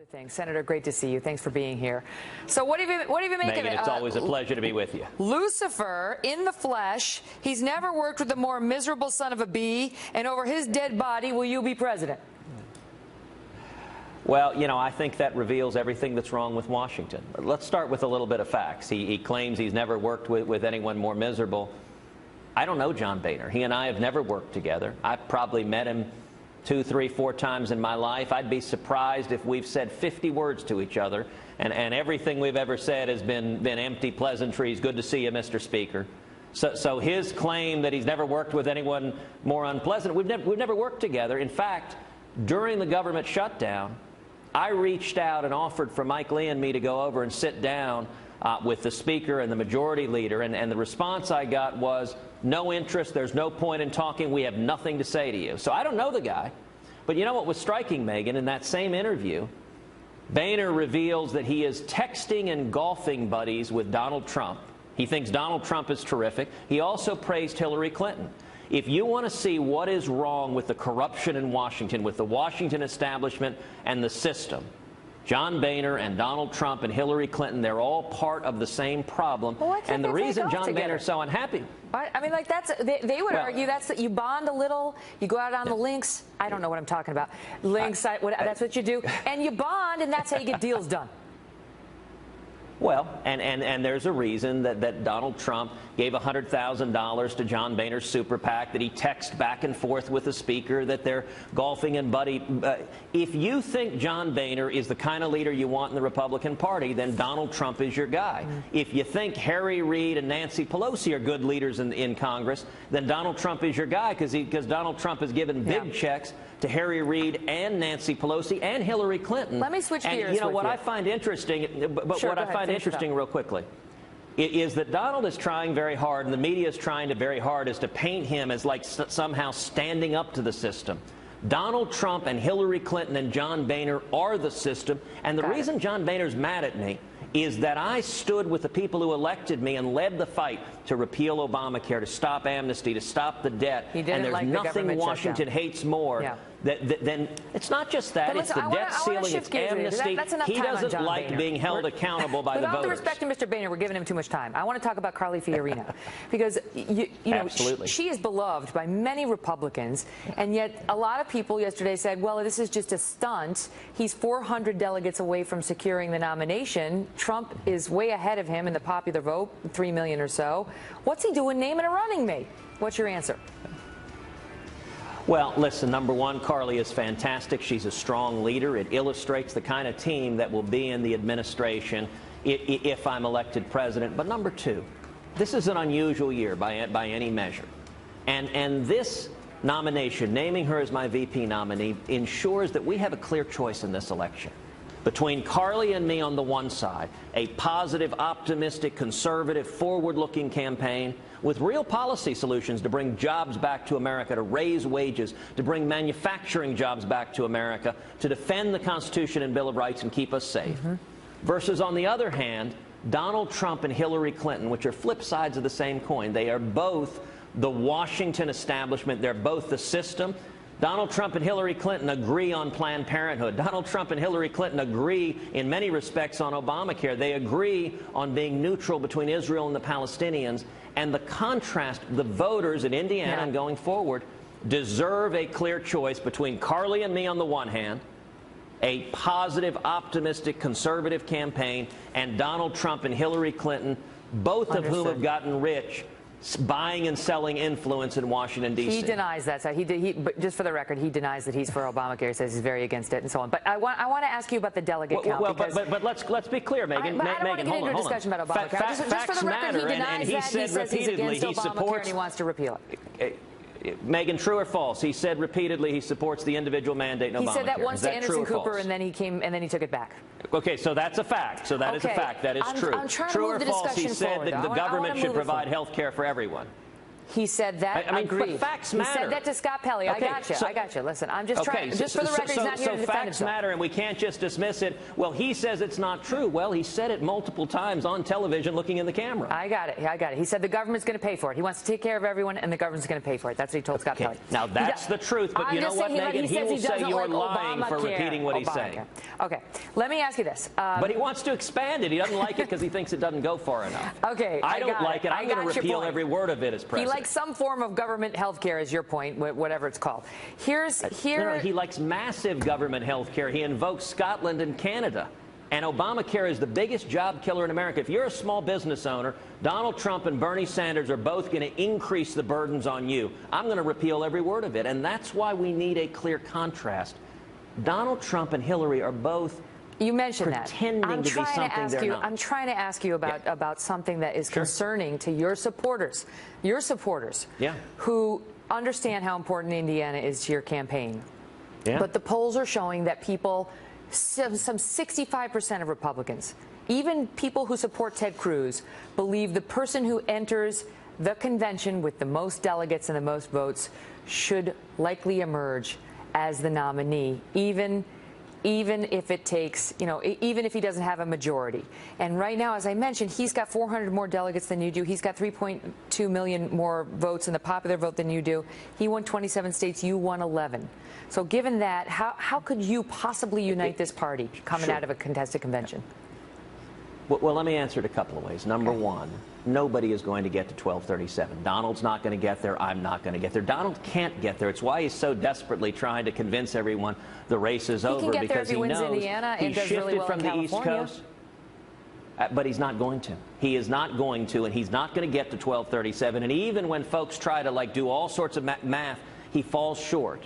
Thing. Senator, great to see you. Thanks for being here. So what do you make Megyn, of it? it's always a pleasure to be with you. Lucifer in the flesh. He's never worked with a more miserable son of a bee, and over his dead body will you be president? Well, you know, I think that reveals everything that's wrong with Washington. Let's start with a little bit of facts. He claims he's never worked with anyone more miserable. I don't know John Boehner. He and I have never worked together. I've probably met him 2, 3, 4 times in my life. I'd be surprised if we've said 50 words to each other, and everything we've ever said has been empty pleasantries. Good to see you, Mr. Speaker. So his claim that he's never worked with anyone more unpleasant, we've never worked together. In fact, during the government shutdown, I reached out and offered for Mike Lee and me to go over and sit down with the Speaker and the Majority Leader, and the response I got was, no interest, there's no point in talking, we have nothing to say to you. So I don't know the guy, but you know what was striking, Megyn? In that same interview, Boehner reveals that he is texting and golfing buddies with Donald Trump. He thinks Donald Trump is terrific. He also praised Hillary Clinton. If you want to see what is wrong with the corruption in Washington, with the Washington establishment and the system, John Boehner and Donald Trump and Hillary Clinton, they're all part of the same problem. Well, and the reason John Boehner is so unhappy. I mean, like, they would argue that's that you bond a little, you go out on the links. I don't know what I'm talking about. Links, that's what you do. And you bond, and that's how you get deals done. Well, and there's a reason that Donald Trump gave $100,000 to John Boehner's super PAC, that he texted back and forth with the Speaker, that they're golfing and buddy. If you think John Boehner is the kind of leader you want in the Republican Party, then Donald Trump is your guy. If you think Harry Reid and Nancy Pelosi are good leaders in Congress, then Donald Trump is your guy, because Donald Trump has given big checks to Harry Reid and Nancy Pelosi and Hillary Clinton. Let me switch gears. And you know what I find interesting, but sure, what I find interesting real quickly is that Donald is trying very hard, and the media is trying to very hard, is to paint him as like somehow standing up to the system. Donald Trump and Hillary Clinton and John Boehner are the system, and the reason John Boehner's mad at me is that I stood with the people who elected me and led the fight to repeal Obamacare, to stop amnesty, to stop the debt. And there's like nothing Washington hates more than it's not just that, it's the debt ceiling, it's amnesty. He doesn't like being held accountable by the voters. With all the respect to Mr. Boehner, we're giving him too much time. I want to talk about Carly Fiorina, because you know she is beloved by many Republicans, and yet a lot of people yesterday said, well, this is just a stunt. He's 400 delegates away from securing the nomination. Trump is way ahead of him in the popular vote, 3 million or so. What's he doing naming a running mate? What's your answer? Well, listen, number one, Carly is fantastic. She's a strong leader. It illustrates the kind of team that will be in the administration if I'm elected president. But number two, this is an unusual year by any measure. And this nomination, naming her as my VP nominee, ensures that we have a clear choice in this election. Between Carly and me on the one side, a positive, optimistic, conservative, forward-looking campaign with real policy solutions to bring jobs back to America, to raise wages, to bring manufacturing jobs back to America, to defend the Constitution and Bill of Rights and keep us safe. Versus, on the other hand, Donald Trump and Hillary Clinton, which are flip sides of the same coin. They are both the Washington establishment. They're both the system. Donald Trump and Hillary Clinton agree on Planned Parenthood. Donald Trump and Hillary Clinton agree in many respects on Obamacare. They agree on being neutral between Israel and the Palestinians. And the contrast, the voters in Indiana and going forward deserve a clear choice between Carly and me on the one hand, a positive, optimistic, conservative campaign, and Donald Trump and Hillary Clinton, both of whom have gotten rich buying and selling influence in Washington, D.C. He denies that. So but just for the record, he denies that he's for Obamacare. He says he's very against it and so on. But I want to ask you about the delegate count. Well, but let's be clear, Megyn. I don't want to get into a discussion about Obamacare. Just for the record, he denies that. He says he's against Obamacare and he wants to repeal it. Megyn, true or false? He said repeatedly he supports the individual mandate in Obamacare. He said that once to Anderson Cooper, and then he took it back. Okay, so that's a fact. So that is a fact. That is true. I'm trying true to move or the false? He discussion said forward, that the government should provide health care for everyone. He said that. I mean, agreed. Facts he matter. said that to Scott Pelley. Okay, I got you. Listen, I'm just trying. Just for the record, he's not here to defend facts himself. matter, and we can't just dismiss it. Well, he says it's not true. Well, he said it multiple times on television, looking in the camera. I got it. He said the government's going to pay for it. He wants to take care of everyone, and the government's going to pay for it. That's what he told Scott Pelley. Now that's the truth, but you know what, Megyn? He will say you're lying for repeating what he's saying. Okay, let me ask you this. But he wants to expand it. He doesn't like it because he thinks it doesn't go far enough. Okay, I don't like it. I'm going to repeal every word of it as president. He likes some form of government health care, is your point, whatever it's called. No, he likes massive government health care. He invokes Scotland and Canada. And Obamacare is the biggest job killer in America. If you're a small business owner, Donald Trump and Bernie Sanders are both going to increase the burdens on you. I'm going to repeal every word of it. And that's why we need a clear contrast. Donald Trump and Hillary are both You mentioned that. I'm trying to ask you about something that is concerning to your supporters. Who understand how important Indiana is to your campaign. Yeah. But the polls are showing that people, some 65% of Republicans, even people who support Ted Cruz, believe the person who enters the convention with the most delegates and the most votes should likely emerge as the nominee, even if it takes, even if he doesn't have a majority. And right now, as I mentioned, he's got 400 more delegates than you do. He's got 3.2 million more votes in the popular vote than you do. He won 27 states. You won 11. So given that, how could you possibly unite this party coming out of a contested convention? Well, let me answer it a couple of ways. Number one, nobody is going to get to 1237. Donald's not going to get there. I'm not going to get there. Donald can't get there. It's why he's so desperately trying to convince everyone the race is over, because he knows he shifted from the East Coast. But he's not going to. He is not going to, and he's not going to get to 1237. And even when folks try to do all sorts of math, he falls short.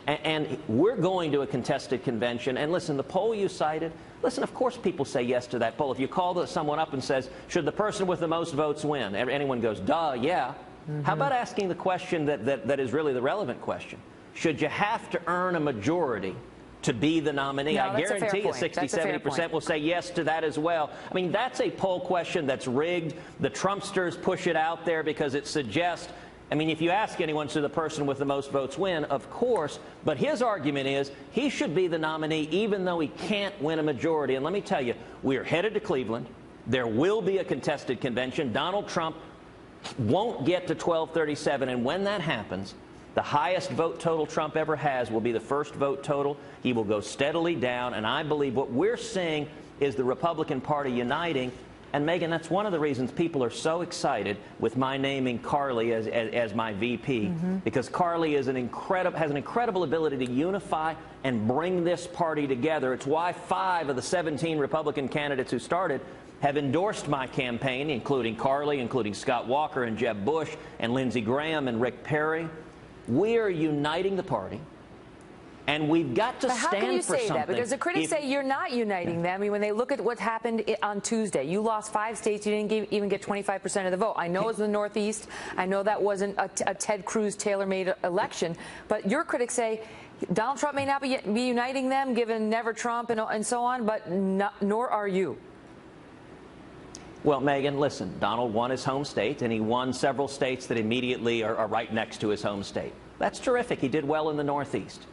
And we're going to a contested convention. And listen, the poll you cited, listen, of course people say yes to that poll. If you call someone up and says, should the person with the most votes win? Anyone goes, duh, yeah. How about asking the question that is really the relevant question? Should you have to earn a majority to be the nominee? No, I guarantee you 60, 70% will say yes to that as well. I mean, that's a poll question that's rigged. The Trumpsters push it out there because it suggests, I mean, if you ask anyone, should the person with the most votes win? Of course. But his argument is he should be the nominee even though he can't win a majority. And let me tell you, we're headed to Cleveland. There will be a contested convention. Donald Trump won't get to 1237. And when that happens, the highest vote total Trump ever has will be the first vote total. He will go steadily down. And I believe what we're seeing is the Republican Party uniting. And, Megyn, that's one of the reasons people are so excited with my naming Carly as my VP, because Carly has an incredible ability to unify and bring this party together. It's why 5 of the 17 Republican candidates who started have endorsed my campaign, including Carly, including Scott Walker and Jeb Bush and Lindsey Graham and Rick Perry. We are uniting the party. And we've got to stand for something. How can you say that? Because the critics say you're not uniting them. I mean, when they look at what happened on Tuesday, you lost 5 states. You didn't even get 25% of the vote. I know it was the Northeast. I know that wasn't a Ted Cruz tailor-made election. But your critics say Donald Trump may not be uniting them, given Never Trump and so on, but nor are you. Well, Megyn, listen, Donald won his home state, and he won several states that immediately are right next to his home state. That's terrific. He did well in the Northeast.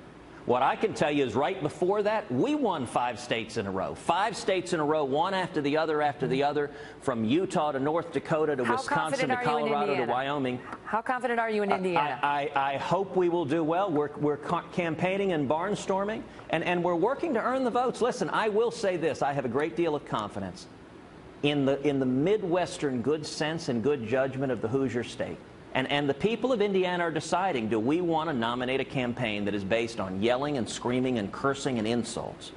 What I can tell you is right before that, we won 5 states in a row. 5 states in a row, one after the other, from Utah to North Dakota to Wisconsin to Colorado to Wyoming. How confident are you in Indiana? I hope we will do well. We're campaigning and barnstorming, and we're working to earn the votes. Listen, I will say this. I have a great deal of confidence in the Midwestern good sense and good judgment of the Hoosier state. And the people of Indiana are deciding, do we want to nominate a campaign that is based on yelling and screaming and cursing and insults?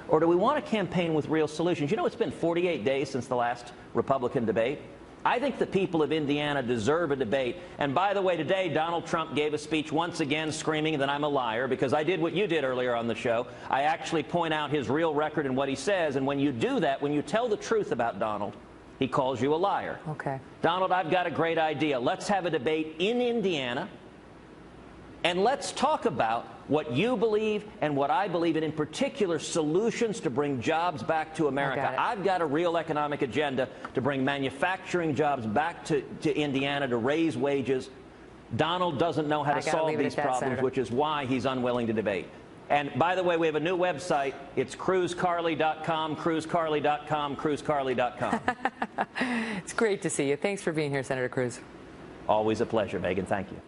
Or do we want a campaign with real solutions? You know, it's been 48 days since the last Republican debate. I think the people of Indiana deserve a debate. And by the way, today, Donald Trump gave a speech once again screaming that I'm a liar, because I did what you did earlier on the show. I actually point out his real record and what he says. And when you do that, when you tell the truth about Donald, he calls you a liar. Okay. Donald, I've got a great idea. Let's have a debate in Indiana, and let's talk about what you believe and what I believe, and in particular, solutions to bring jobs back to America. I've got a real economic agenda to bring manufacturing jobs back to Indiana, to raise wages. Donald doesn't know how to solve these problems, which is why he's unwilling to debate. And by the way, we have a new website. It's cruzcarly.com, cruzcarly.com, cruzcarly.com. It's great to see you. Thanks for being here, Senator Cruz. Always a pleasure, Megyn. Thank you.